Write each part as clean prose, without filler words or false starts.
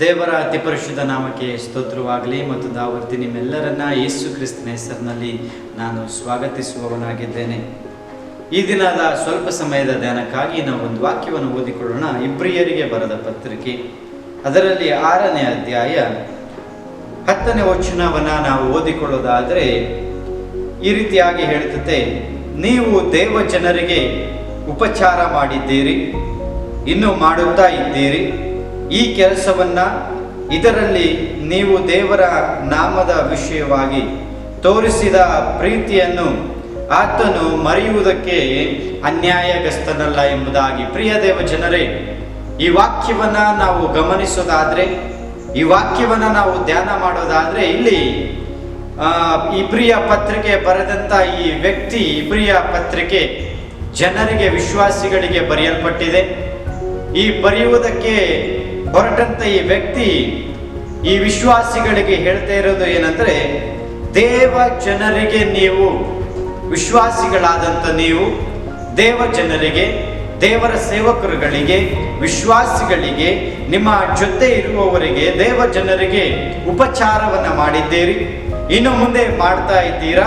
ದೇವರ ಅತಿ ಪರಿಶುದ್ಧ ನಾಮಕ್ಕೆ ಸ್ತೋತ್ರವಾಗಲಿ. ಮತ್ತು ದಾವರ್ತಿ ನಿಮ್ಮೆಲ್ಲರನ್ನ ಯೇಸು ಕ್ರಿಸ್ತನ ಹೆಸರಿನಲ್ಲಿ ನಾನು ಸ್ವಾಗತಿಸುವವನಾಗಿದ್ದೇನೆ. ಈ ದಿನದ ಸ್ವಲ್ಪ ಸಮಯದ ಧ್ಯಾನಕ್ಕಾಗಿ ನಾವು ಒಂದು ವಾಕ್ಯವನ್ನು ಓದಿಕೊಳ್ಳೋಣ. ಇಬ್ರಿಯರಿಗೆ ಬರೆದ ಪತ್ರಿಕೆ ಅದರಲ್ಲಿ 6ನೇ ಅಧ್ಯಾಯ 10ನೇ ವಚನವನ್ನು ನಾವು ಓದಿಕೊಳ್ಳೋದಾದರೆ ಈ ರೀತಿಯಾಗಿ ಹೇಳುತ್ತದೆ: ನೀವು ದೇವ ಜನರಿಗೆ ಉಪಚಾರ ಮಾಡಿದ್ದೀರಿ, ಇನ್ನೂ ಮಾಡುತ್ತಾ ಇದ್ದೀರಿ. ಈ ಕೆಲಸವನ್ನ ಇದರಲ್ಲಿ ನೀವು ದೇವರ ನಾಮದ ವಿಷಯವಾಗಿ ತೋರಿಸಿದ ಪ್ರೀತಿಯನ್ನು ಆತನು ಮರೆಯುವುದಕ್ಕೆ ಅನ್ಯಾಯಗಸ್ತನಲ್ಲ ಎಂಬುದಾಗಿ. ಪ್ರಿಯ ದೇವ ಜನರೇ, ಈ ವಾಕ್ಯವನ್ನ ನಾವು ಗಮನಿಸೋದಾದ್ರೆ, ಈ ವಾಕ್ಯವನ್ನ ನಾವು ಧ್ಯಾನ ಮಾಡೋದಾದ್ರೆ, ಇಲ್ಲಿ ಇಬ್ರಿಯ ಪತ್ರಿಕೆ ಬರೆದಂತ ಈ ವ್ಯಕ್ತಿ, ಇಬ್ರಿಯ ಪತ್ರಿಕೆ ಜನರಿಗೆ, ವಿಶ್ವಾಸಿಗಳಿಗೆ ಬರೆಯಲ್ಪಟ್ಟಿದೆ. ಈ ಬರೆಯುವುದಕ್ಕೆ ಹೊರಟಂತ ಈ ವ್ಯಕ್ತಿ ಈ ವಿಶ್ವಾಸಿಗಳಿಗೆ ಹೇಳ್ತಾ ಇರೋದು ಏನಂದ್ರೆ, ದೇವ ಜನರಿಗೆ, ನೀವು ವಿಶ್ವಾಸಿಗಳಾದಂಥ ನೀವು ದೇವ ಜನರಿಗೆ, ದೇವರ ಸೇವಕರುಗಳಿಗೆ, ವಿಶ್ವಾಸಿಗಳಿಗೆ, ನಿಮ್ಮ ಜೊತೆ ಇರುವವರಿಗೆ, ದೇವ ಜನರಿಗೆ ಉಪಚಾರವನ್ನು ಮಾಡಿದ್ದೀರಿ. ಇನ್ನು ಮುಂದೆ ಮಾಡ್ತಾ ಇದ್ದೀರಾ,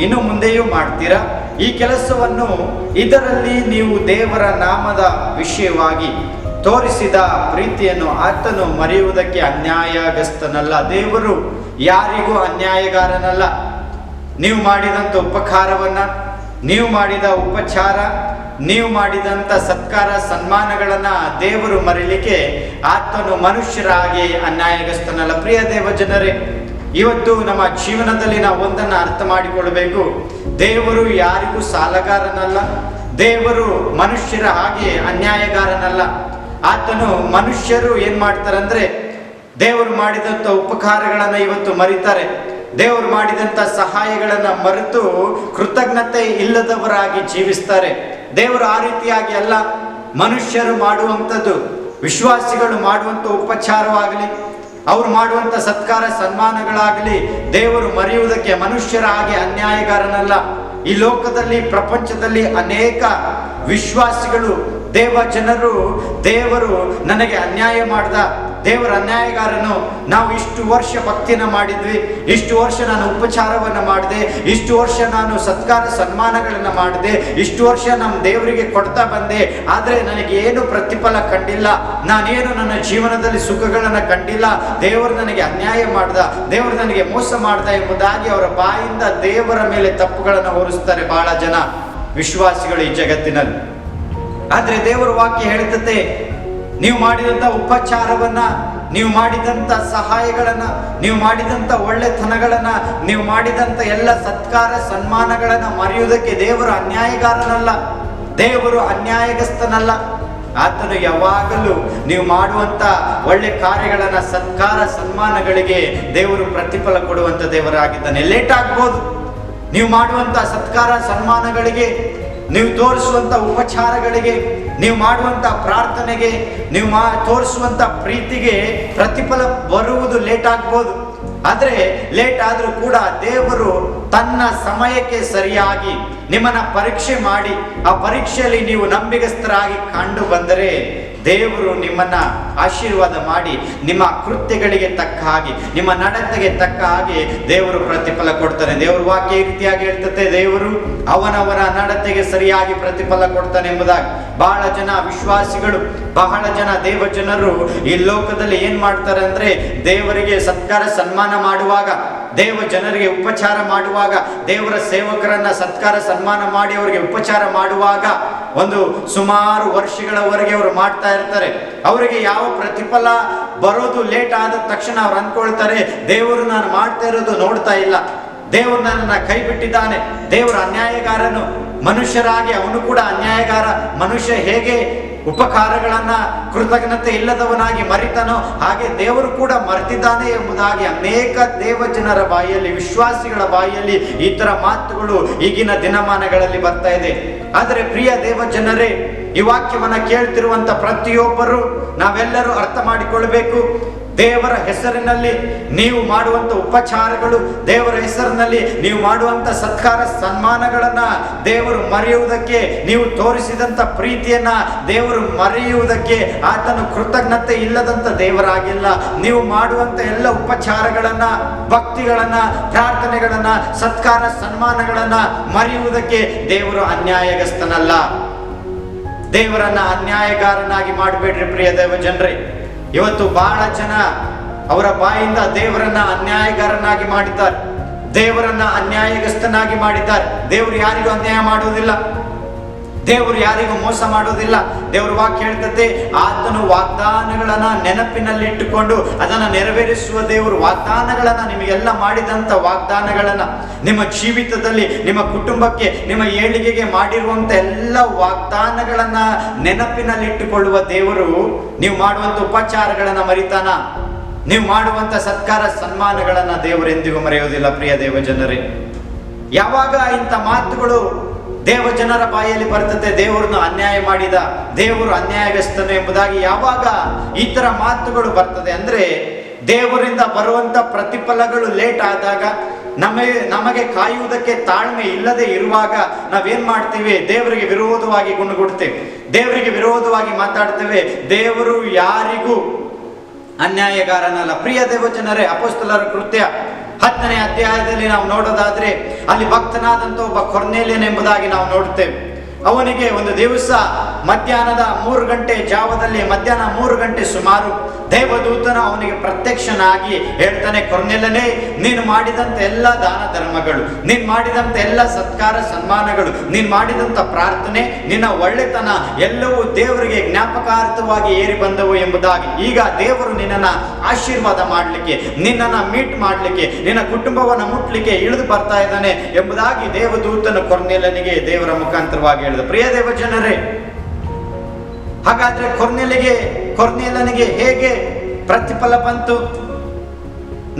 ಇನ್ನು ಮುಂದೆಯೂ ಮಾಡ್ತೀರಾ. ಈ ಕೆಲಸವನ್ನು ಇದರಲ್ಲಿ ನೀವು ದೇವರ ನಾಮದ ವಿಷಯವಾಗಿ ತೋರಿಸಿದ ಪ್ರೀತಿಯನ್ನು ಆತನು ಮರೆಯುವುದಕ್ಕೆ ಅನ್ಯಾಯಗಸ್ತನಲ್ಲ. ದೇವರು ಯಾರಿಗೂ ಅನ್ಯಾಯಗಾರನಲ್ಲ. ನೀವು ಮಾಡಿದಂಥ ಉಪಕಾರವನ್ನ, ನೀವು ಮಾಡಿದ ಉಪಚಾರ, ನೀವು ಮಾಡಿದಂಥ ಸತ್ಕಾರ ಸನ್ಮಾನಗಳನ್ನ ದೇವರು ಮರೀಲಿಕ್ಕೆ ಆತನು ಮನುಷ್ಯರ ಹಾಗೆ ಅನ್ಯಾಯಗಸ್ತನಲ್ಲ. ಪ್ರಿಯ ದೇವ ಜನರೇ, ಇವತ್ತು ನಮ್ಮ ಜೀವನದಲ್ಲಿ ನಾವು ಒಂದನ್ನು ಅರ್ಥ ಮಾಡಿಕೊಳ್ಬೇಕು. ದೇವರು ಯಾರಿಗೂ ಸಾಲಗಾರನಲ್ಲ. ದೇವರು ಮನುಷ್ಯರ ಹಾಗೆ ಅನ್ಯಾಯಗಾರನಲ್ಲ. ಆತನು, ಮನುಷ್ಯರು ಏನ್ ಮಾಡ್ತಾರಂದ್ರೆ, ದೇವರು ಮಾಡಿದಂಥ ಉಪಕಾರಗಳನ್ನ ಇವತ್ತು ಮರಿತಾರೆ. ದೇವರು ಮಾಡಿದಂಥ ಸಹಾಯಗಳನ್ನ ಮರೆತು ಕೃತಜ್ಞತೆ ಇಲ್ಲದವರಾಗಿ ಜೀವಿಸ್ತಾರೆ. ದೇವರು ಆ ರೀತಿಯಾಗಿ ಅಲ್ಲ. ಮನುಷ್ಯರು ಮಾಡುವಂಥದ್ದು, ವಿಶ್ವಾಸಿಗಳು ಮಾಡುವಂಥ ಉಪಚಾರವಾಗಲಿ, ಅವ್ರು ಮಾಡುವಂಥ ಸತ್ಕಾರ ಸನ್ಮಾನಗಳಾಗಲಿ ದೇವರು ಮರೆಯುವುದಕ್ಕೆ ಮನುಷ್ಯರ ಹಾಗೆ ಅನ್ಯಾಯಗಾರನಲ್ಲ. ಈ ಲೋಕದಲ್ಲಿ, ಪ್ರಪಂಚದಲ್ಲಿ ಅನೇಕ ವಿಶ್ವಾಸಿಗಳು, ದೇವ ಜನರು, ದೇವರು ನನಗೆ ಅನ್ಯಾಯ ಮಾಡ್ದ, ದೇವರ ಅನ್ಯಾಯಗಾರನು, ನಾವು ಇಷ್ಟು ವರ್ಷ ಭಕ್ತಿನ ಮಾಡಿದ್ವಿ, ಇಷ್ಟು ವರ್ಷ ನಾನು ಉಪಚಾರವನ್ನು ಮಾಡಿದೆ, ಇಷ್ಟು ವರ್ಷ ನಾನು ಸತ್ಕಾರ ಸನ್ಮಾನಗಳನ್ನು ಮಾಡಿದೆ, ಇಷ್ಟು ವರ್ಷ ನಮ್ಮ ದೇವರಿಗೆ ಕೊಡ್ತಾ ಬಂದೆ, ಆದರೆ ನನಗೆ ಏನು ಪ್ರತಿಫಲ ಕಂಡಿಲ್ಲ, ನಾನೇನು ನನ್ನ ಜೀವನದಲ್ಲಿ ಸುಖಗಳನ್ನು ಕಂಡಿಲ್ಲ, ದೇವರು ನನಗೆ ಅನ್ಯಾಯ ಮಾಡ್ದ, ದೇವರು ನನಗೆ ಮೋಸ ಮಾಡ್ದ ಎಂಬುದಾಗಿ ಅವರ ಬಾಯಿಂದ ದೇವರ ಮೇಲೆ ತಪ್ಪುಗಳನ್ನು ಹೊರಿಸ್ತಾರೆ ಬಹಳ ಜನ ವಿಶ್ವಾಸಿಗಳು ಈ ಜಗತ್ತಿನಲ್ಲಿ. ಆದರೆ ದೇವರ ವಾಕ್ಯ ಹೇಳುತ್ತದೆ, ನೀವು ಮಾಡಿದಂಥ ಉಪಚಾರವನ್ನ, ನೀವು ಮಾಡಿದಂಥ ಸಹಾಯಗಳನ್ನ, ನೀವು ಮಾಡಿದಂಥ ಒಳ್ಳೆತನಗಳನ್ನ, ನೀವು ಮಾಡಿದಂಥ ಎಲ್ಲ ಸತ್ಕಾರ ಸನ್ಮಾನಗಳನ್ನ ಮರೆಯುವುದಕ್ಕೆ ದೇವರು ಅನ್ಯಾಯಗಾರನಲ್ಲ. ದೇವರು ಅನ್ಯಾಯಗಸ್ತನಲ್ಲ. ಆತನು ಯಾವಾಗಲೂ ನೀವು ಮಾಡುವಂಥ ಒಳ್ಳೆ ಕಾರ್ಯಗಳನ್ನ, ಸತ್ಕಾರ ಸನ್ಮಾನಗಳಿಗೆ ದೇವರು ಪ್ರತಿಫಲ ಕೊಡುವಂಥ ದೇವರಾಗಿದ್ದಾನೆ. ಲೇಟ್ ಆಗ್ಬೋದು, ನೀವು ಮಾಡುವಂಥ ಸತ್ಕಾರ ಸನ್ಮಾನಗಳಿಗೆ, ನೀವು ತೋರಿಸುವಂಥ ಉಪಚಾರಗಳಿಗೆ, ನೀವು ಮಾಡುವಂಥ ಪ್ರಾರ್ಥನೆಗೆ, ನೀವು ತೋರಿಸುವಂಥ ಪ್ರೀತಿಗೆ ಪ್ರತಿಫಲ ಬರುವುದು ಲೇಟ್ ಆಗ್ಬೋದು. ಆದರೆ ಲೇಟ್ ಆದರೂ ಕೂಡ ದೇವರು ತನ್ನ ಸಮಯಕ್ಕೆ ಸರಿಯಾಗಿ ನಿಮ್ಮನ್ನ ಪರೀಕ್ಷೆ ಮಾಡಿ, ಆ ಪರೀಕ್ಷೆಯಲ್ಲಿ ನೀವು ನಂಬಿಗಸ್ತರಾಗಿ ಕಂಡು ಬಂದರೆ ದೇವರು ನಿಮ್ಮನ್ನ ಆಶೀರ್ವಾದ ಮಾಡಿ, ನಿಮ್ಮ ಕೃತ್ಯಗಳಿಗೆ ತಕ್ಕ ಹಾಗೆ, ನಿಮ್ಮ ನಡತೆಗೆ ತಕ್ಕ ಹಾಗೆ ದೇವರು ಪ್ರತಿಫಲ ಕೊಡ್ತಾನೆ. ದೇವರ ವಾಕ್ಯ ಈ ರೀತಿಯಾಗಿ ಹೇಳ್ತದೆ, ದೇವರು ಅವನವನ ನಡತೆಗೆ ಸರಿಯಾಗಿ ಪ್ರತಿಫಲ ಕೊಡ್ತಾನೆ ಎಂಬುದಾಗಿ. ಬಹಳ ಜನ ವಿಶ್ವಾಸಿಗಳು, ಬಹಳ ಜನ ದೇವ ಜನರು ಈ ಲೋಕದಲ್ಲಿ ಏನ್ ಮಾಡ್ತಾರೆ ಅಂದ್ರೆ, ದೇವರಿಗೆ ಸತ್ಕಾರ ಸನ್ಮಾನ ಮಾಡುವಾಗ, ದೇವ ಜನರಿಗೆ ಉಪಚಾರ ಮಾಡುವಾಗ, ದೇವರ ಸೇವಕರನ್ನ ಸತ್ಕಾರ ಸನ್ಮಾನ ಮಾಡಿ ಅವರಿಗೆ ಉಪಚಾರ ಮಾಡುವಾಗ ಒಂದು ಸುಮಾರು ವರ್ಷಗಳವರೆಗೆ ಅವರು ಮಾಡ್ತಾ ಇರ್ತಾರೆ. ಅವರಿಗೆ ಯಾವ ಪ್ರತಿಫಲ ಬರೋದು ಲೇಟ್ ಆದ ತಕ್ಷಣ ಅವ್ರು ಅಂದ್ಕೊಳ್ತಾರೆ, ದೇವರು ನಾನು ಮಾಡ್ತಾ ಇರೋದು ನೋಡ್ತಾ ಇಲ್ಲ, ದೇವರು ನನ್ನನ್ನು ಕೈ ಬಿಟ್ಟಿದ್ದಾನೆ, ದೇವರು ಅನ್ಯಾಯಗಾರನು. ಮನುಷ್ಯರಾಗಿ ಅವನು ಕೂಡ ಅನ್ಯಾಯಗಾರ. ಮನುಷ್ಯ ಹೇಗೆ ಉಪಕಾರಗಳನ್ನ ಕೃತಜ್ಞತೆ ಇಲ್ಲದವನಾಗಿ ಮರಿತಾನೋ, ಹಾಗೆ ದೇವರು ಕೂಡ ಮರೆತಿದ್ದಾನೆ ಎಂಬುದಾಗಿ ಅನೇಕ ದೇವ ಜನರ ಬಾಯಲ್ಲಿ, ವಿಶ್ವಾಸಿಗಳ ಬಾಯಲ್ಲಿ ಈ ತರ ಮಾತುಗಳು ಈಗಿನ ದಿನಮಾನಗಳಲ್ಲಿ ಬರ್ತಾ ಇದೆ. ಆದರೆ ಪ್ರಿಯ ದೇವ ಜನರೇ, ಈ ವಾಕ್ಯವನ್ನ ಕೇಳ್ತಿರುವಂತ ಪ್ರತಿಯೊಬ್ಬರು ನಾವೆಲ್ಲರೂ ಅರ್ಥ ಮಾಡಿಕೊಳ್ಬೇಕು. ದೇವರ ಹೆಸರಿನಲ್ಲಿ ನೀವು ಮಾಡುವಂತ ಉಪಚಾರಗಳು, ದೇವರ ಹೆಸರಿನಲ್ಲಿ ನೀವು ಮಾಡುವಂತ ಸತ್ಕಾರ ಸನ್ಮಾನಗಳನ್ನ ದೇವರು ಮರೆಯುವುದಕ್ಕೆ, ನೀವು ತೋರಿಸಿದಂತ ಪ್ರೀತಿಯನ್ನ ದೇವರು ಮರೆಯುವುದಕ್ಕೆ ಆತನು ಕೃತಜ್ಞತೆ ಇಲ್ಲದಂತ ದೇವರಾಗಿಲ್ಲ. ನೀವು ಮಾಡುವಂತ ಎಲ್ಲ ಉಪಚಾರಗಳನ್ನ, ಭಕ್ತಿಗಳನ್ನ, ಪ್ರಾರ್ಥನೆಗಳನ್ನ, ಸತ್ಕಾರ ಸನ್ಮಾನಗಳನ್ನ ಮರೆಯುವುದಕ್ಕೆ ದೇವರು ಅನ್ಯಾಯಗಸ್ತನಲ್ಲ. ದೇವರನ್ನ ಅನ್ಯಾಯಗಾರನಾಗಿ ಮಾಡಬೇಡ್ರಿ ಪ್ರಿಯ ದೇವ ಜನರೇ. ಇವತ್ತು ಬಹಳ ಜನ ಅವರ ಬಾಯಿಂದ ದೇವರನ್ನ ಅನ್ಯಾಯಗಾರನಾಗಿ ಮಾಡಿದ್ದಾರೆ, ದೇವರನ್ನ ಅನ್ಯಾಯಗಸ್ತನಾಗಿ ಮಾಡಿದ್ದಾರೆ. ದೇವರು ಯಾರಿಗೂ ಅನ್ಯಾಯ ಮಾಡುವುದಿಲ್ಲ, ದೇವರು ಯಾರಿಗೂ ಮೋಸ ಮಾಡೋದಿಲ್ಲ. ದೇವರು ವಾಕ್ಯ ಹೇಳ್ತದೆ, ಆತನು ವಾಗ್ದಾನಗಳನ್ನ ನೆನಪಿನಲ್ಲಿಟ್ಟುಕೊಂಡು ಅದನ್ನ ನೆರವೇರಿಸುವ ದೇವರು. ವಾಗ್ದಾನಗಳನ್ನ ನಿಮಗೆಲ್ಲ ಮಾಡಿದಂತ ವಾಗ್ದಾನಗಳನ್ನ ನಿಮ್ಮ ಜೀವಿತದಲ್ಲಿ, ನಿಮ್ಮ ಕುಟುಂಬಕ್ಕೆ, ನಿಮ್ಮ ಏಳಿಗೆಗೆ ಮಾಡಿರುವಂತ ಎಲ್ಲ ವಾಗ್ದಾನಗಳನ್ನ ನೆನಪಿನಲ್ಲಿಟ್ಟುಕೊಳ್ಳುವ ದೇವರು. ನೀವು ಮಾಡುವಂತ ಉಪಚಾರಗಳನ್ನ ಮರಿತಾನ? ನೀವು ಮಾಡುವಂತ ಸತ್ಕಾರ ಸನ್ಮಾನಗಳನ್ನ ದೇವರು ಎಂದಿಗೂ ಮರೆಯುವುದಿಲ್ಲ ಪ್ರಿಯ ದೇವ ಜನರೇ. ಯಾವಾಗ ಇಂಥ ಮಾತುಗಳು ದೇವ ಜನರ ಬಾಯಲ್ಲಿ ಬರ್ತದೆ, ದೇವರನ್ನು ಅನ್ಯಾಯ ಮಾಡಿದ, ದೇವರು ಅನ್ಯಾಯಗಸ್ತನು ಎಂಬುದಾಗಿ ಯಾವಾಗ ಈ ತರ ಮಾತುಗಳು ಬರ್ತದೆ ಅಂದ್ರೆ, ದೇವರಿಂದ ಬರುವಂತ ಪ್ರತಿಫಲಗಳು ಲೇಟ್ ಆದಾಗ, ನಮಗೆ ಕಾಯುವುದಕ್ಕೆ ತಾಳ್ಮೆ ಇಲ್ಲದೆ ಇರುವಾಗ ನಾವೇನ್ ಮಾಡ್ತೀವಿ? ದೇವರಿಗೆ ವಿರೋಧವಾಗಿ ಗುಣಗುಡ್ತೇವೆ, ದೇವರಿಗೆ ವಿರೋಧವಾಗಿ ಮಾತಾಡ್ತೇವೆ. ದೇವರು ಯಾರಿಗೂ ಅನ್ಯಾಯಗಾರನಲ್ಲ. ಪ್ರಿಯ ದೇವ ಜನರೇ, ಅಪೊಸ್ತಲರ ಕೃತ್ಯ 10ನೇ ಅಧ್ಯಾಯದಲ್ಲಿ ನಾವು ನೋಡೋದಾದ್ರೆ, ಅಲ್ಲಿ ಭಕ್ತನಾದಂತ ಒಬ್ಬ ಕೊರ್ನೇಲಿಯನ್ ಎಂಬುದಾಗಿ ನಾವು ನೋಡುತ್ತೇವೆ. ಅವನಿಗೆ ಒಂದು ದಿವಸ ಮಧ್ಯಾಹ್ನದ 3 ಗಂಟೆ ಜಾವದಲ್ಲಿ, ಮಧ್ಯಾಹ್ನ 3 ಗಂಟೆ ಸುಮಾರು, ದೇವದೂತನ ಅವನಿಗೆ ಪ್ರತ್ಯಕ್ಷನಾಗಿ ಹೇಳ್ತಾನೆ, ಕೊರ್ನೇಲನೇ, ನೀನು ಮಾಡಿದಂತ ಎಲ್ಲ ದಾನ ಧರ್ಮಗಳು, ನೀನು ಮಾಡಿದಂತ ಎಲ್ಲ ಸತ್ಕಾರ ಸನ್ಮಾನಗಳು, ನೀನು ಮಾಡಿದಂತ ಪ್ರಾರ್ಥನೆ, ನಿನ್ನ ಒಳ್ಳೆತನ ಎಲ್ಲವೂ ದೇವರಿಗೆ ಜ್ಞಾಪಕಾರ್ಥವಾಗಿ ಏರಿ ಬಂದವು ಎಂಬುದಾಗಿ. ಈಗ ದೇವರು ನಿನ್ನನ್ನ ಆಶೀರ್ವಾದ ಮಾಡಲಿಕ್ಕೆ, ನಿನ್ನನ್ನ ಮೀಟ್ ಮಾಡಲಿಕ್ಕೆ, ನಿನ್ನ ಕುಟುಂಬವನ್ನು ಮುಟ್ಲಿಕ್ಕೆ ಇಳಿದು ಬರ್ತಾ ಇದ್ದಾನೆ ಎಂಬುದಾಗಿ ದೇವದೂತನು ಕೊರ್ನೇಲನಿಗೆ ದೇವರ ಮುಖಾಂತರವಾಗಿ ಹೇಳಿದ. ಪ್ರಿಯ ದೇವ ಜನರೇ, ಹಾಗಾದ್ರೆ ಕೊರ್ನೇಲನಿಗೆ ಹೇಗೆ ಪ್ರತಿಫಲ ಬಂತು?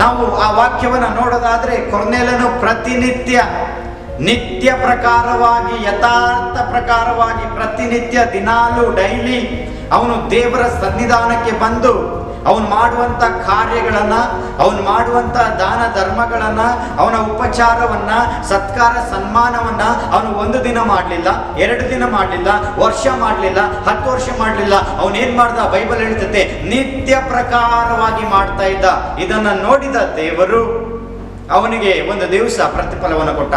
ನಾವು ಆ ವಾಕ್ಯವನ್ನ ನೋಡೋದಾದ್ರೆ, ಕೊರ್ನೇಲನು ನಿತ್ಯ ಪ್ರಕಾರವಾಗಿ, ಯಥಾರ್ಥ ಪ್ರಕಾರವಾಗಿ, ಪ್ರತಿನಿತ್ಯ, ದಿನಾಲು, ಡೈಲಿ ಅವನು ದೇವರ ಸನ್ನಿಧಾನಕ್ಕೆ ಬಂದು ಅವನು ಮಾಡುವಂತ ಕಾರ್ಯಗಳನ್ನ, ಅವನು ಮಾಡುವಂತ ದಾನ ಧರ್ಮಗಳನ್ನ, ಅವನ ಉಪಚಾರವನ್ನ, ಸತ್ಕಾರ ಸನ್ಮಾನವನ್ನ ಅವನು 1 ದಿನ ಮಾಡಲಿಲ್ಲ, 2 ದಿನ ಮಾಡಲಿಲ್ಲ, ವರ್ಷ ಮಾಡಲಿಲ್ಲ, 10 ವರ್ಷ ಮಾಡಲಿಲ್ಲ. ಅವನೇನ್ ಮಾಡ್ದ? ಬೈಬಲ್ ಹೇಳ್ತದೆ, ನಿತ್ಯ ಪ್ರಕಾರವಾಗಿ ಮಾಡ್ತಾ ಇದ್ದ. ಇದನ್ನ ನೋಡಿದ ದೇವರು ಅವನಿಗೆ ಒಂದು ದಿವಸ ಪ್ರತಿಫಲವನ್ನು ಕೊಟ್ಟ.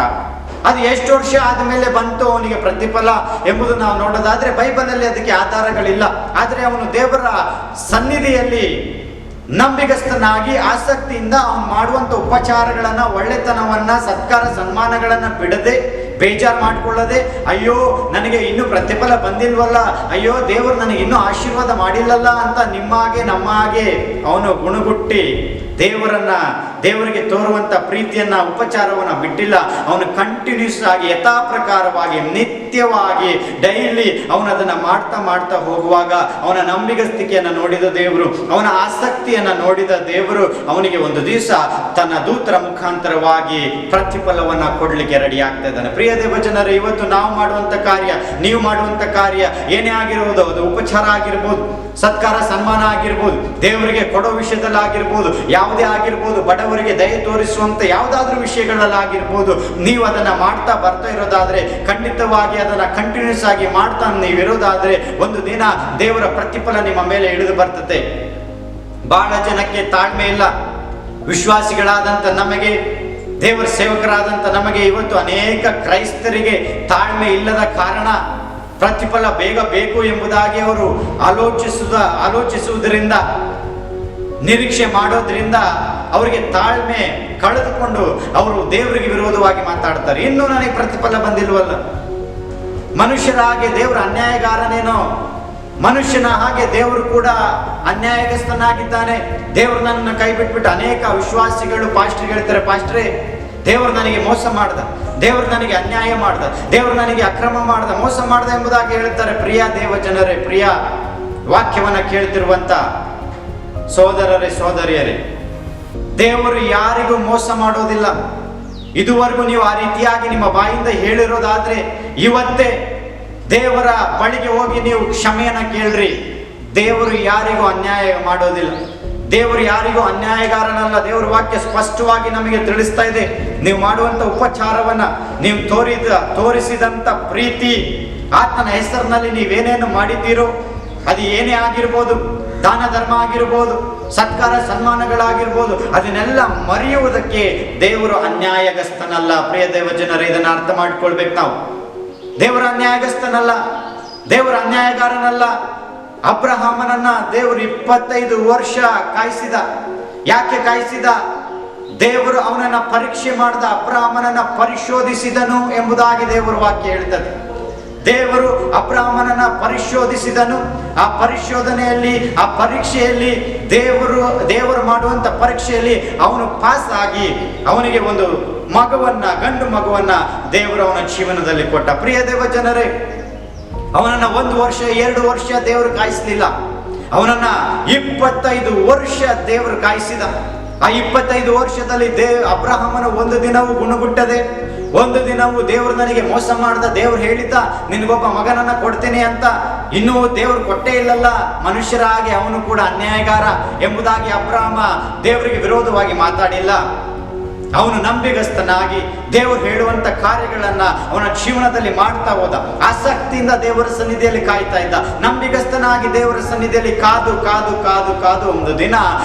ಅದು ಎಷ್ಟು ವರ್ಷ ಆದಮೇಲೆ ಬಂತು ಅವನಿಗೆ ಪ್ರತಿಫಲ ಎಂಬುದು ನಾವು ನೋಡೋದಾದ್ರೆ ಬೈಬಲಲ್ಲಿ ಅದಕ್ಕೆ ಆಧಾರಗಳಿಲ್ಲ. ಆದರೆ ಅವನು ದೇವರ ಸನ್ನಿಧಿಯಲ್ಲಿ ನಂಬಿಗಸ್ತನಾಗಿ ಆಸಕ್ತಿಯಿಂದ ಅವನು ಮಾಡುವಂತ ಉಪಚಾರಗಳನ್ನ, ಒಳ್ಳೆತನವನ್ನ, ಸತ್ಕಾರ ಸನ್ಮಾನಗಳನ್ನ ಬಿಡದೆ, ಬೇಜಾರು ಮಾಡಿಕೊಳ್ಳದೆ, ಅಯ್ಯೋ ನನಗೆ ಇನ್ನೂ ಪ್ರತಿಫಲ ಬಂದಿಲ್ವಲ್ಲ, ಅಯ್ಯೋ ದೇವರು ನನಗೆ ಇನ್ನೂ ಆಶೀರ್ವಾದ ಮಾಡಿಲ್ಲಲ್ಲ ಅಂತ ನಿಮ್ಮ ಹಾಗೆ ನಮ್ಮ ಹಾಗೆ ಅವನು ಗುಣಗುಟ್ಟಿ ದೇವರಿಗೆ ತೋರುವಂತ ಪ್ರೀತಿಯನ್ನ, ಉಪಚಾರವನ್ನ ಬಿಟ್ಟಿಲ್ಲ. ಅವನು ಕಂಟಿನ್ಯೂಸ್ ಆಗಿ, ಯಥಾ ಪ್ರಕಾರವಾಗಿ, ನಿತ್ಯವಾಗಿ, ಡೈಲಿ ಅವನದನ್ನ ಮಾಡ್ತಾ ಹೋಗುವಾಗ ಅವನ ನಂಬಿಗಸ್ತಿಕೆಯನ್ನು ನೋಡಿದ ದೇವರು, ಅವನ ಆಸಕ್ತಿಯನ್ನ ನೋಡಿದ ದೇವರು ಅವನಿಗೆ ಒಂದು ದಿವಸ ತನ್ನ ದೂತರ ಮುಖಾಂತರವಾಗಿ ಪ್ರತಿಫಲವನ್ನ ಕೊಡ್ಲಿಕ್ಕೆ ರೆಡಿ ಆಗ್ತಾ ಇದ್ದಾನೆ. ಪ್ರಿಯ ದೇವ ಜನರೇ, ಇವತ್ತು ನಾವು ಮಾಡುವಂತ ಕಾರ್ಯ, ನೀವು ಮಾಡುವಂತ ಕಾರ್ಯ ಏನೇ ಆಗಿರ್ಬೋದು, ಅದು ಉಪಚಾರ ಆಗಿರ್ಬೋದು, ಸತ್ಕಾರ ಸನ್ಮಾನ ಆಗಿರ್ಬೋದು, ದೇವರಿಗೆ ಕೊಡೋ ವಿಷಯದಲ್ಲಿ ಆಗಿರ್ಬೋದು, ಯಾವುದೇ ಆಗಿರ್ಬೋದು, ಬಡವರಿಗೆ ದಯೆ ತೋರಿಸುವಂತ ಯಾವುದಾದ್ರೂ ವಿಷಯಗಳಲ್ಲಾಗಿರ್ಬೋದು, ನೀವು ಅದನ್ನ ಮಾಡ್ತಾ ಬರ್ತಾ ಇರೋದಾದ್ರೆ, ಖಂಡಿತವಾಗಿ ಅದನ್ನ ಕಂಟಿನ್ಯೂಸ್ ಆಗಿ ಮಾಡ್ತಾ ನೀವಿರೋದಾದ್ರೆ, ಒಂದು ದಿನ ದೇವರ ಪ್ರತಿಫಲ ನಿಮ್ಮ ಮೇಲೆ ಇಳಿದು ಬರ್ತದೆ. ಬಹಳ ಜನಕ್ಕೆ ತಾಳ್ಮೆ ಇಲ್ಲ. ವಿಶ್ವಾಸಿಗಳಾದಂತ ನಮಗೆ, ದೇವರ ಸೇವಕರಾದಂತ ನಮಗೆ, ಇವತ್ತು ಅನೇಕ ಕ್ರೈಸ್ತರಿಗೆ ತಾಳ್ಮೆ ಇಲ್ಲದ ಕಾರಣ ಪ್ರತಿಫಲ ಬೇಗ ಬೇಕು ಎಂಬುದಾಗಿ ಅವರು ಆಲೋಚಿಸುವುದರಿಂದ, ನಿರೀಕ್ಷೆ ಮಾಡೋದ್ರಿಂದ ಅವರಿಗೆ ತಾಳ್ಮೆ ಕಳೆದುಕೊಂಡು ಅವರು ದೇವರಿಗೆ ವಿರೋಧವಾಗಿ ಮಾತಾಡ್ತಾರೆ. ಇನ್ನೂ ನನಗೆ ಪ್ರತಿಫಲ ಬಂದಿಲ್ವಲ್ಲ, ಮನುಷ್ಯರ ಹಾಗೆ ದೇವರ ಅನ್ಯಾಯಗಾರನೇನೋ, ಮನುಷ್ಯನ ಹಾಗೆ ದೇವರು ಕೂಡ ಅನ್ಯಾಯಗಸ್ತನಾಗಿದ್ದಾನೆ. ದೇವರು ನನ್ನನ್ನು ಕೈ ಬಿಟ್ಬಿಟ್ಟು ಅನೇಕ ವಿಶ್ವಾಸಿಗಳು ಪಾಸ್ಟ್ರಿಗೆ ಹೇಳ್ತಾರೆ, ಪಾಸ್ಟ್ರೇ ದೇವರು ನನಗೆ ಮೋಸ ಮಾಡ್ದ, ದೇವರು ನನಗೆ ಅನ್ಯಾಯ ಮಾಡ್ದ, ದೇವರು ನನಗೆ ಅಕ್ರಮ ಮಾಡ್ದ, ಮೋಸ ಮಾಡ್ದ ಎಂಬುದಾಗಿ ಹೇಳ್ತಾರೆ. ಪ್ರಿಯ ದೇವ ಜನರೇ, ಪ್ರಿಯ ವಾಕ್ಯವನ್ನ ಕೇಳ್ತಿರುವಂತ ಸೋದರರೇ, ಸೋದರಿಯರೇ, ದೇವರು ಯಾರಿಗೂ ಮೋಸ ಮಾಡೋದಿಲ್ಲ. ಇದುವರೆಗೂ ನೀವು ಆ ರೀತಿಯಾಗಿ ನಿಮ್ಮ ಬಾಯಿಂದ ಹೇಳಿರೋದಾದ್ರೆ ಇವತ್ತೇ ದೇವರ ಬಳಿಗೆ ಹೋಗಿ ನೀವು ಕ್ಷಮೆಯನ್ನ ಕೇಳ್ರಿ. ದೇವರು ಯಾರಿಗೂ ಅನ್ಯಾಯ ಮಾಡೋದಿಲ್ಲ. ದೇವರು ಯಾರಿಗೂ ಅನ್ಯಾಯಗಾರನಲ್ಲ. ದೇವರ ವಾಕ್ಯ ಸ್ಪಷ್ಟವಾಗಿ ನಮಗೆ ತಿಳಿಸ್ತಾ ಇದೆ. ನೀವು ಮಾಡುವಂತ ಉಪಚಾರವನ್ನ, ನೀವು ತೋರಿಸಿದಂತ ಪ್ರೀತಿ, ಆತನ ಹೆಸರಿನಲ್ಲಿ ನೀವೇನೇನು ಮಾಡಿದ್ದೀರೋ ಅದು ಏನೇ ಆಗಿರ್ಬೋದು, ದಾನ ಧರ್ಮ ಆಗಿರ್ಬೋದು, ಸತ್ಕಾರ ಸನ್ಮಾನಗಳಾಗಿರ್ಬೋದು, ಅದನ್ನೆಲ್ಲ ಮರೆಯುವುದಕ್ಕೆ ದೇವರು ಅನ್ಯಾಯಗಸ್ತನಲ್ಲ. ಪ್ರಿಯ ದೇವ ಜನರೇ, ಇದನ್ನ ಅರ್ಥ ಮಾಡ್ಕೊಳ್ಬೇಕು ನಾವು. ದೇವರ ಅನ್ಯಾಯಗಸ್ತನಲ್ಲ, ದೇವರ ಅನ್ಯಾಯಗಾರನಲ್ಲ. ಅಬ್ರಹಾಮನನ್ನ ದೇವರು 25 ವರ್ಷ ಕಾಯಿಸಿದ. ಯಾಕೆ ಕಾಯಿಸಿದ? ದೇವರು ಅವನನ್ನ ಪರೀಕ್ಷೆ ಮಾಡಿದ, ಅಬ್ರಹಾಮನನ್ನ ಪರಿಶೋಧಿಸಿದನು ಎಂಬುದಾಗಿ ದೇವರ ವಾಕ್ಯ ಹೇಳ್ತದೆ. ದೇವರು ಅಬ್ರಹಾಮನನ್ನ ಪರಿಶೋಧಿಸಿದನು. ಆ ಪರಿಶೋಧನೆಯಲ್ಲಿ, ಆ ಪರೀಕ್ಷೆಯಲ್ಲಿ, ದೇವರು ಮಾಡುವಂತ ಪರೀಕ್ಷೆಯಲ್ಲಿ ಅವನು ಪಾಸ್ ಆಗಿ ಅವನಿಗೆ ಒಂದು ಗಂಡು ಮಗುವನ್ನ ದೇವರು ಅವನ ಜೀವನದಲ್ಲಿ ಕೊಟ್ಟ. ಪ್ರಿಯ ದೇವ ಜನರೇ, ಅವನನ್ನ 1 ವರ್ಷ 2 ವರ್ಷ ದೇವರು ಕಾಯಿಸಲಿಲ್ಲ. ಅವನನ್ನ 25 ವರ್ಷ ದೇವರು ಕಾಯಿಸಿದ. ಆ 25 ವರ್ಷದಲ್ಲಿ ಅಬ್ರಹಾಮನ ಒಂದು ದಿನವೂ ಗುಣಗುಟ್ಟದೆ, ಒಂದು ದಿನವೂ ದೇವರು ನನಗೆ ಮೋಸ ಮಾಡ್ದ. ದೇವರು ಹೇಳಿದ್ದ ನಿನಗೊಬ್ಬ ಮಗನನ್ನ ಕೊಡ್ತೀನಿ ಅಂತ, ಇನ್ನೂ ದೇವರು ಕೊಟ್ಟೇ ಇಲ್ಲಲ್ಲ. ಮನುಷ್ಯರ ಹಾಗೆ ಅವನು ಕೂಡ ಅನ್ಯಾಯಗಾರ ಎಂಬುದಾಗಿ ಅಬ್ರಹಾಮ ದೇವರಿಗೆ ವಿರೋಧವಾಗಿ ಮಾತಾಡಿಲ್ಲ. ಅವನು ನಂಬಿಗಸ್ತನಾಗಿ ದೇವರು ಹೇಳುವಂತ ಕಾರ್ಯಗಳನ್ನ ಅವನ ಜೀವನದಲ್ಲಿ ಮಾಡ್ತಾ ಹೋದ. ಆಸಕ್ತಿಯಿಂದ ದೇವರ ಸನ್ನಿಧಿಯಲ್ಲಿ ಕಾಯ್ತಾ ಇದ್ದ. ನಂಬಿಗಸ್ತನಾಗಿ ದೇವರ ಸನ್ನಿಧಿಯಲ್ಲಿ ಕಾದು ಕಾದು ಕಾದು ಕಾದು ಒಂದು ದಿನ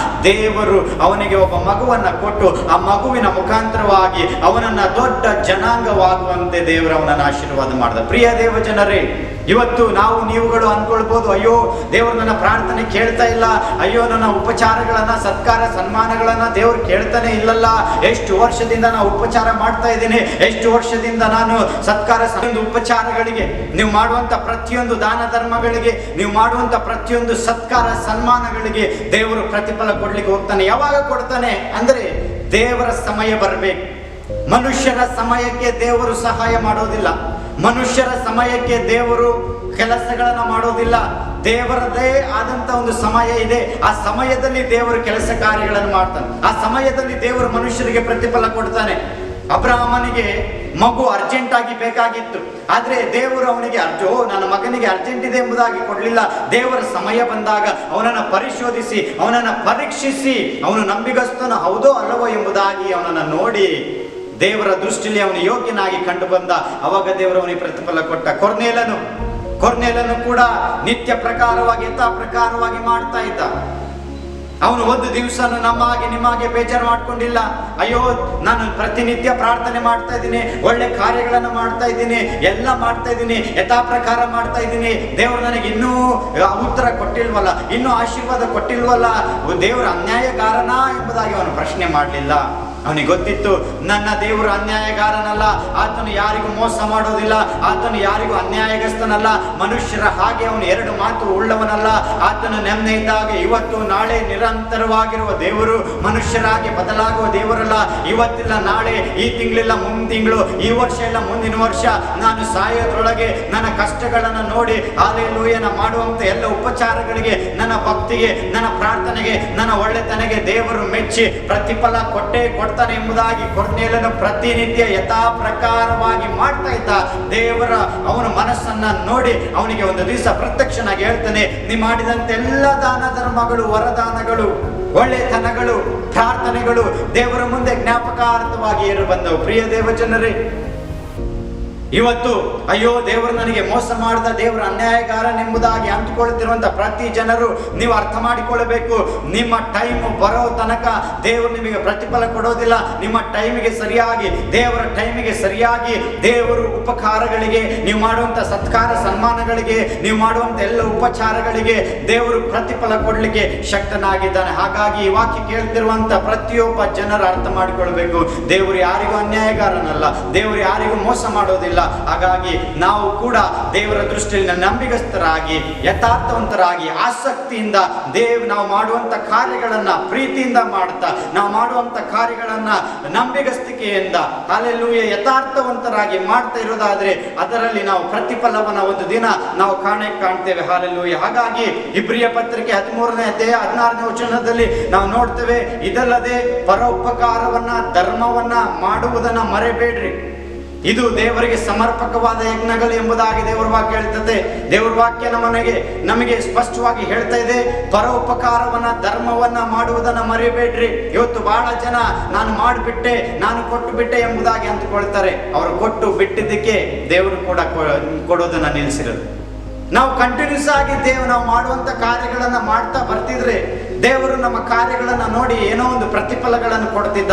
ದೇವರು ಅವನಿಗೆ ಒಬ್ಬ ಮಗುವನ್ನ ಕೊಟ್ಟು, ಆ ಮಗುವಿನ ಮುಖಾಂತರವಾಗಿ ಅವನನ್ನ ದೊಡ್ಡ ಜನಾಂಗವಾಗುವಂತೆ ದೇವರು ಅವನನ್ನು ಆಶೀರ್ವಾದ ಮಾಡಿದ. ಪ್ರಿಯ ದೇವ ಜನರೇ, ಇವತ್ತು ನೀವುಗಳು ಅನ್ಕೊಳ್ಬಹುದು, ಅಯ್ಯೋ ದೇವರು ನನ್ನ ಪ್ರಾರ್ಥನೆ ಕೇಳ್ತಾ ಇಲ್ಲ, ಅಯ್ಯೋ ನನ್ನ ಉಪಚಾರಗಳನ್ನ, ಸತ್ಕಾರ ಸನ್ಮಾನಗಳನ್ನ ದೇವರು ಕೇಳ್ತಾನೆ ಇಲ್ಲಲ್ಲ. ಎಷ್ಟು ವರ್ಷದಿಂದ ನಾನು ಉಪಚಾರ ಮಾಡ್ತಾ ಇದ್ದೀನಿ, ಎಷ್ಟು ವರ್ಷದಿಂದ ನಾನು ಸತ್ಕಾರ ಉಪಚಾರಗಳಿಗೆ, ನೀವು ಮಾಡುವಂತ ಪ್ರತಿಯೊಂದು ದಾನ ಧರ್ಮಗಳಿಗೆ, ನೀವು ಮಾಡುವಂತ ಪ್ರತಿಯೊಂದು ಸತ್ಕಾರ ಸನ್ಮಾನಗಳಿಗೆ ದೇವರು ಪ್ರತಿಫಲ ಕೊಡ್ಲಿಕ್ಕೆ ಹೋಗ್ತಾನೆ. ಯಾವಾಗ ಕೊಡ್ತಾನೆ ಅಂದ್ರೆ ದೇವರ ಸಮಯ ಬರಬೇಕು. ಮನುಷ್ಯರ ಸಮಯಕ್ಕೆ ದೇವರು ಸಹಾಯ ಮಾಡೋದಿಲ್ಲ. ಮನುಷ್ಯರ ಸಮಯಕ್ಕೆ ದೇವರು ಕೆಲಸಗಳನ್ನ ಮಾಡೋದಿಲ್ಲ. ದೇವರದೇ ಆದಂತ ಒಂದು ಸಮಯ ಇದೆ. ಆ ಸಮಯದಲ್ಲಿ ದೇವರು ಕೆಲಸ ಕಾರ್ಯಗಳನ್ನು ಮಾಡ್ತಾನೆ. ಆ ಸಮಯದಲ್ಲಿ ದೇವರು ಮನುಷ್ಯರಿಗೆ ಪ್ರತಿಫಲ ಕೊಡ್ತಾನೆ. ಅಬ್ರಹಾಮನಿಗೆ ಮಗು ಅರ್ಜೆಂಟ್ ಆಗಿ ಬೇಕಾಗಿತ್ತು, ಆದ್ರೆ ದೇವರು ಅವನಿಗೆ ನನ್ನ ಮಗನಿಗೆ ಅರ್ಜೆಂಟ್ ಇದೆ ಎಂಬುದಾಗಿ ಕೊಡ್ಲಿಲ್ಲ. ದೇವರ ಸಮಯ ಬಂದಾಗ ಅವನನ್ನ ಪರಿಶೋಧಿಸಿ, ಅವನನ್ನ ಪರೀಕ್ಷಿಸಿ, ಅವನು ನಂಬಿಗಸ್ತನು ಹೌದೋ ಅಲ್ಲವೋ ಎಂಬುದಾಗಿ ಅವನನ್ನ ನೋಡಿ ದೇವರ ದೃಷ್ಟಿಯಲ್ಲಿ ಅವನು ಯೋಗ್ಯನಾಗಿ ಕಂಡು ಬಂದ. ಅವಾಗ ದೇವರು ಅವನಿಗೆ ಪ್ರತಿಫಲ ಕೊಟ್ಟ. ಕೊರ್ನೇಲನು ಕೂಡ ನಿತ್ಯ ಪ್ರಕಾರವಾಗಿ ಯಥಾ ಪ್ರಕಾರವಾಗಿ ಮಾಡ್ತಾ ಇದ್ದ. ಅವನು ಒಂದು ದಿವಸನು ನಿಮಗೆ ಬೇಜಾರು ಮಾಡ್ಕೊಂಡಿಲ್ಲ. ಅಯ್ಯೋ ನಾನು ಪ್ರತಿನಿತ್ಯ ಪ್ರಾರ್ಥನೆ ಮಾಡ್ತಾ ಇದ್ದೀನಿ, ಒಳ್ಳೆ ಕಾರ್ಯಗಳನ್ನು ಮಾಡ್ತಾ ಇದ್ದೀನಿ, ಎಲ್ಲ ಮಾಡ್ತಾ ಇದ್ದೀನಿ, ಯಥಾ ಪ್ರಕಾರ ಮಾಡ್ತಾ ಇದ್ದೀನಿ, ದೇವರು ನನಗೆ ಇನ್ನೂ ಉತ್ತರ ಕೊಟ್ಟಿಲ್ವಲ್ಲ, ಇನ್ನೂ ಆಶೀರ್ವಾದ ಕೊಟ್ಟಿಲ್ವಲ್ಲ, ದೇವರ ಅನ್ಯಾಯಗಾರನಾ ಎಂಬುದಾಗಿ ಅವನು ಪ್ರಶ್ನೆ ಮಾಡಲಿಲ್ಲ. ಅವನಿಗೆ ಗೊತ್ತಿತ್ತು, ನನ್ನ ದೇವರು ಅನ್ಯಾಯಗಾರನಲ್ಲ, ಆತನು ಯಾರಿಗೂ ಮೋಸ ಮಾಡೋದಿಲ್ಲ, ಆತನು ಯಾರಿಗೂ ಅನ್ಯಾಯಗಸ್ತನಲ್ಲ, ಮನುಷ್ಯರ ಹಾಗೆ ಅವನು 2 ಮಾತು ಉಳ್ಳವನಲ್ಲ. ಆತನು ನೆಮ್ಮದಿ ಇದ್ದಾಗ ಇವತ್ತು ನಾಳೆ ನಿರಂತರವಾಗಿರುವ ದೇವರು, ಮನುಷ್ಯರಾಗಿ ಬದಲಾಗುವ ದೇವರಲ್ಲ. ಇವತ್ತಿಲ್ಲ ನಾಳೆ, ಈ ತಿಂಗಳಿಲ್ಲ ಮುಂದಿನ ತಿಂಗಳು, ಈ ವರ್ಷ ಇಲ್ಲ ಮುಂದಿನ ವರ್ಷ, ನಾನು ಸಾಯೋದ್ರೊಳಗೆ ನನ್ನ ಕಷ್ಟಗಳನ್ನು ನೋಡಿ ಹಾಲೆಲೂಯನ ಮಾಡುವಂತ ಎಲ್ಲ ಉಪಚಾರಗಳಿಗೆ, ನನ್ನ ಭಕ್ತಿಗೆ, ನನ್ನ ಪ್ರಾರ್ಥನೆಗೆ, ನನ್ನ ಒಳ್ಳೆತನಗೆ ದೇವರು ಮೆಚ್ಚಿ ಪ್ರತಿಫಲ ಕೊಟ್ಟೇ ಕೊಡ್ತಾನೆ ಎಂಬುದಾಗಿ ಕೊರ್ನೇಲನು ಪ್ರತಿನಿತ್ಯ ಯಥಾ ಪ್ರಕಾರವಾಗಿ ಮಾಡ್ತಾ ಇದ್ದ. ದೇವರ ಅವನ ಮನಸ್ಸನ್ನ ನೋಡಿ ಅವನಿಗೆ ಒಂದು ದಿವಸ ಪ್ರತ್ಯಕ್ಷನಾಗಿ ಹೇಳ್ತಾನೆ, ನೀ ಮಾಡಿದಂತ ಎಲ್ಲ ದಾನ ಧರ್ಮಗಳು, ವರದಾನಗಳು, ಒಳ್ಳೆತನಗಳು, ಪ್ರಾರ್ಥನೆಗಳು ದೇವರ ಮುಂದೆ ಜ್ಞಾಪಕಾರ್ಥವಾಗಿ ಏರು ಬಂದವು. ಪ್ರಿಯ ದೇವ ಜನರೇ, ಇವತ್ತು ಅಯ್ಯೋ ದೇವರು ನನಗೆ ಮೋಸ ಮಾಡಿದ, ದೇವರ ಅನ್ಯಾಯಗಾರನೆಂಬುದಾಗಿ ಅಂದುಕೊಳ್ತಿರುವಂತ ಪ್ರತಿ ಜನರು ನೀವು ಅರ್ಥ ಮಾಡಿಕೊಳ್ಳಬೇಕು, ನಿಮ್ಮ ಟೈಮ್ ಬರೋ ತನಕ ದೇವರು ನಿಮಗೆ ಪ್ರತಿಫಲ ಕೊಡೋದಿಲ್ಲ. ನಿಮ್ಮ ಟೈಮಿಗೆ ಸರಿಯಾಗಿ, ದೇವರ ಟೈಮಿಗೆ ಸರಿಯಾಗಿ ದೇವರು ಉಪಕಾರಗಳಿಗೆ, ನೀವು ಮಾಡುವಂತ ಸತ್ಕಾರ ಸನ್ಮಾನಗಳಿಗೆ, ನೀವು ಮಾಡುವಂತ ಎಲ್ಲ ಉಪಚಾರಗಳಿಗೆ ದೇವರು ಪ್ರತಿಫಲ ಕೊಡ್ಲಿಕ್ಕೆ ಶಕ್ತನಾಗಿದ್ದಾನೆ. ಹಾಗಾಗಿ ಈ ವಾಕ್ಯ ಕೇಳ್ತಿರುವಂತ ಪ್ರತಿಯೊಬ್ಬ ಜನರು ಅರ್ಥ ಮಾಡಿಕೊಳ್ಬೇಕು, ದೇವರು ಯಾರಿಗೂ ಅನ್ಯಾಯಗಾರನಲ್ಲ, ದೇವರು ಯಾರಿಗೂ ಮೋಸ ಮಾಡೋದಿಲ್ಲ. ಹಾಗಾಗಿ ನಾವು ಕೂಡ ದೇವರ ದೃಷ್ಟಿಯಲ್ಲಿ ನಂಬಿಗಸ್ತರಾಗಿ, ಯಥಾರ್ಥವಂತರಾಗಿ, ಆಸಕ್ತಿಯಿಂದ ನಾವು ಮಾಡುವಂತ ಕಾರ್ಯಗಳನ್ನ ಪ್ರೀತಿಯಿಂದ ಮಾಡ್ತಾ, ನಾವು ಮಾಡುವಂತ ಕಾರ್ಯಗಳನ್ನ ನಂಬಿಗಸ್ತಿಕೆಯಿಂದ ಹಲ್ಲೆಲೂಯ ಯಥಾರ್ಥವಂತರಾಗಿ ಮಾಡ್ತಾ ಇರೋದಾದ್ರೆ ಅದರಲ್ಲಿ ನಾವು ಪ್ರತಿಫಲವನ್ನ ಒಂದು ದಿನ ನಾವು ಕಾಣ್ತೇವೆ. ಹಲ್ಲೆಲೂಯ. ಹಾಗಾಗಿ ಇಬ್ರಿಯ ಪತ್ರಿಕೆ 13ನೇ ಅಧ್ಯಾಯ 16ನೇ ವಚನದಲ್ಲಿ ನಾವು ನೋಡ್ತೇವೆ, ಇದಲ್ಲದೆ ಪರೋಪಕಾರವನ್ನ, ಧರ್ಮವನ್ನ ಮಾಡುವುದನ್ನ ಮರೆಬೇಡ್ರಿ. ಇದು ದೇವರಿಗೆ ಸಮರ್ಪಕವಾದ ಯಜ್ಞಗಳು ಎಂಬುದಾಗಿ ದೇವರ ವಾಕ್ಯ ಹೇಳ್ತದೆ. ದೇವರ ವಾಕ್ಯ ನಮಗೆ ಸ್ಪಷ್ಟವಾಗಿ ಹೇಳ್ತಾ ಇದೆ, ಪರೋಪಕಾರವನ್ನ ಧರ್ಮವನ್ನ ಮಾಡುವುದನ್ನ ಮರೆಯಬೇಡ್ರಿ. ಇವತ್ತು ಬಹಳ ಜನ ನಾನು ಮಾಡಿಬಿಟ್ಟೆ, ನಾನು ಕೊಟ್ಟು ಬಿಟ್ಟೆ ಎಂಬುದಾಗಿ ಅಂದುಕೊಳ್ತಾರೆ. ಅವರು ಕೊಟ್ಟು ಬಿಟ್ಟಿದ್ದಕ್ಕೆ ದೇವರು ಕೂಡ ಕೊಡೋದನ್ನ ನಿಲ್ಲಿಸಿರೋದು. ನಾವು ಕಂಟಿನ್ಯೂಸ್ ಆಗಿ ನಾವು ಮಾಡುವಂತ ಕಾರ್ಯಗಳನ್ನ ಮಾಡ್ತಾ ಬರ್ತಿದ್ರೆ ದೇವರು ನಮ್ಮ ಕಾರ್ಯಗಳನ್ನ ನೋಡಿ ಏನೋ ಒಂದು ಪ್ರತಿಫಲಗಳನ್ನು ಕೊಡ್ತಿದ್ದ.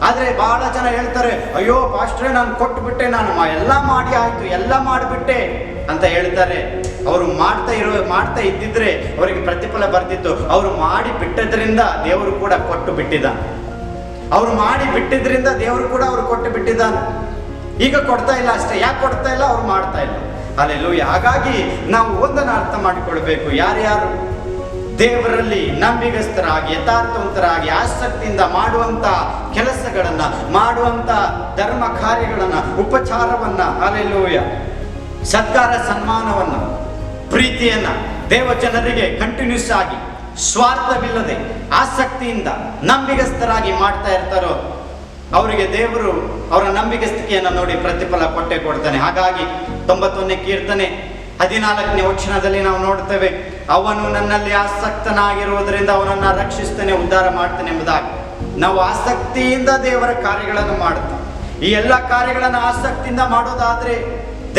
ಆದ್ರೆ ಬಹಳ ಜನ ಹೇಳ್ತಾರೆ, ಅಯ್ಯೋ ಪಾಸ್ಟ್ರೇ ನಾನು ಕೊಟ್ಟು ಬಿಟ್ಟೆ, ನಾನು ಎಲ್ಲ ಮಾಡಿ ಆಯ್ತು, ಎಲ್ಲ ಮಾಡಿಬಿಟ್ಟೆ ಅಂತ ಹೇಳ್ತಾರೆ. ಅವರು ಮಾಡ್ತಾ ಇದ್ದಿದ್ರೆ ಅವರಿಗೆ ಪ್ರತಿಫಲ ಬರ್ತಿತ್ತು. ಅವರು ಮಾಡಿ ಬಿಟ್ಟದ್ರಿಂದ ದೇವರು ಕೂಡ ಕೊಟ್ಟು ಬಿಟ್ಟಿದ್ದ. ಅವರು ಮಾಡಿ ಬಿಟ್ಟಿದ್ರಿಂದ ದೇವರು ಕೂಡ ಅವರು ಕೊಟ್ಟು ಬಿಟ್ಟಿದ್ದಾನೆ. ಈಗ ಕೊಡ್ತಾ ಇಲ್ಲ ಅಷ್ಟೇ. ಯಾಕೆ ಕೊಡ್ತಾ ಇಲ್ಲ? ಅವ್ರು ಮಾಡ್ತಾ ಇಲ್ಲ. ಹಲ್ಲೆಲೂಯಾ. ಹಾಗಾಗಿ ನಾವು ಒಂದನ್ನು ಅರ್ಥ ಮಾಡಿಕೊಳ್ಬೇಕು, ಯಾರ್ಯಾರು ದೇವರಲ್ಲಿ ನಂಬಿಗಸ್ತರಾಗಿ ಯಥಾರ್ಥವಂತರಾಗಿ ಆಸಕ್ತಿಯಿಂದ ಮಾಡುವಂತ ಕೆಲಸಗಳನ್ನ, ಮಾಡುವಂತ ಧರ್ಮ ಕಾರ್ಯಗಳನ್ನ, ಉಪಚಾರವನ್ನ, ಹಲ್ಲೆಲೂಯಾ, ಸತ್ಕಾರ ಸನ್ಮಾನವನ್ನ, ಪ್ರೀತಿಯನ್ನ ದೇವ ಜನರಿಗೆ ಕಂಟಿನ್ಯೂಸ್ ಆಗಿ ಸ್ವಾರ್ಥವಿಲ್ಲದೆ ಆಸಕ್ತಿಯಿಂದ ನಂಬಿಗಸ್ತರಾಗಿ ಮಾಡ್ತಾ ಇರ್ತಾರೋ ಅವರಿಗೆ ದೇವರು ಅವರ ನಂಬಿಗಸ್ತಿಕೆಯನ್ನು ನೋಡಿ ಪ್ರತಿಫಲ ಕೊಟ್ಟೆ ಕೊಡ್ತಾನೆ. ಹಾಗಾಗಿ 91ನೇ ಕೀರ್ತನೆ 14ನೇ ವಚನದಲ್ಲಿ ನಾವು ನೋಡ್ತೇವೆ, ಅವನು ನನ್ನಲ್ಲಿ ಆಸಕ್ತನಾಗಿರುವುದರಿಂದ ಅವನನ್ನ ರಕ್ಷಿಸ್ತಾನೆ, ಉದ್ಧಾರ ಮಾಡ್ತಾನೆ ಎಂಬುದಾಗಿ. ನಾವು ಆಸಕ್ತಿಯಿಂದ ದೇವರ ಕಾರ್ಯಗಳನ್ನು ಮಾಡ್ತೇವೆ. ಈ ಎಲ್ಲ ಕಾರ್ಯಗಳನ್ನು ಆಸಕ್ತಿಯಿಂದ ಮಾಡೋದಾದ್ರೆ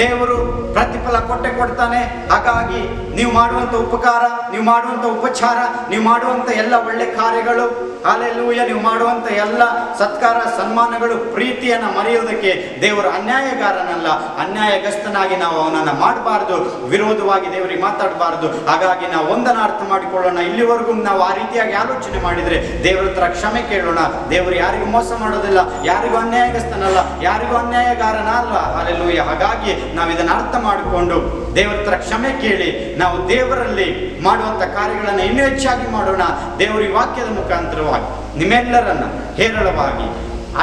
ದೇವರು ಪ್ರತಿಫಲ ಕೊಟ್ಟೆ ಕೊಡ್ತಾನೆ. ಹಾಗಾಗಿ ನೀವು ಮಾಡುವಂತ ಉಪಕಾರ, ನೀವು ಮಾಡುವಂತ ಉಪಚಾರ, ನೀವು ಮಾಡುವಂತ ಎಲ್ಲ ಒಳ್ಳೆ ಕಾರ್ಯಗಳು, ಹಲ್ಲೆಲೂಯಾ, ನೀವು ಮಾಡುವಂತ ಎಲ್ಲ ಸತ್ಕಾರ ಸನ್ಮಾನಗಳು, ಪ್ರೀತಿಯನ್ನ ಮರೆಯುವುದಕ್ಕೆ ದೇವರು ಅನ್ಯಾಯಗಾರನಲ್ಲ. ಅನ್ಯಾಯಗಸ್ತನಾಗಿ ನಾವು ಅವನನ್ನ ಮಾಡಬಾರ್ದು, ವಿರೋಧವಾಗಿ ದೇವರಿಗೆ ಮಾತಾಡಬಾರ್ದು. ಹಾಗಾಗಿ ನಾವು ಒಂದನ್ನು ಅರ್ಥ ಮಾಡಿಕೊಳ್ಳೋಣ, ಇಲ್ಲಿವರೆಗೂ ನಾವು ಆ ರೀತಿಯಾಗಿ ಆಲೋಚನೆ ಮಾಡಿದ್ರೆ ದೇವರ ಹತ್ರ ಕ್ಷಮೆ ಕೇಳೋಣ. ದೇವರು ಯಾರಿಗೂ ಮೋಸ ಮಾಡೋದಿಲ್ಲ, ಯಾರಿಗೂ ಅನ್ಯಾಯಗಸ್ತನಲ್ಲ, ಯಾರಿಗೂ ಅನ್ಯಾಯಗಾರನಲ್ಲ. ಹಲ್ಲೆಲೂಯಾ. ಹಾಗಾಗಿ ನಾವು ಇದನ್ನು ಅರ್ಥ ಮಾಡಿಕೊಂಡು ದೇವರ ಹತ್ರ ಕ್ಷಮೆ ಕೇಳಿ ನಾವು ದೇವರಲ್ಲಿ ಮಾಡುವಂತ ಕಾರ್ಯಗಳನ್ನು ಇನ್ನೂ ಹೆಚ್ಚಾಗಿ ಮಾಡೋಣ. ದೇವರ ವಾಕ್ಯದ ಮುಖಾಂತರವಾಗಿ ನಿಮ್ಮೆಲ್ಲರನ್ನ ಹೇರಳವಾಗಿ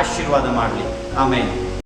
ಆಶೀರ್ವಾದ ಮಾಡಲಿ. ಆಮೇಲೆ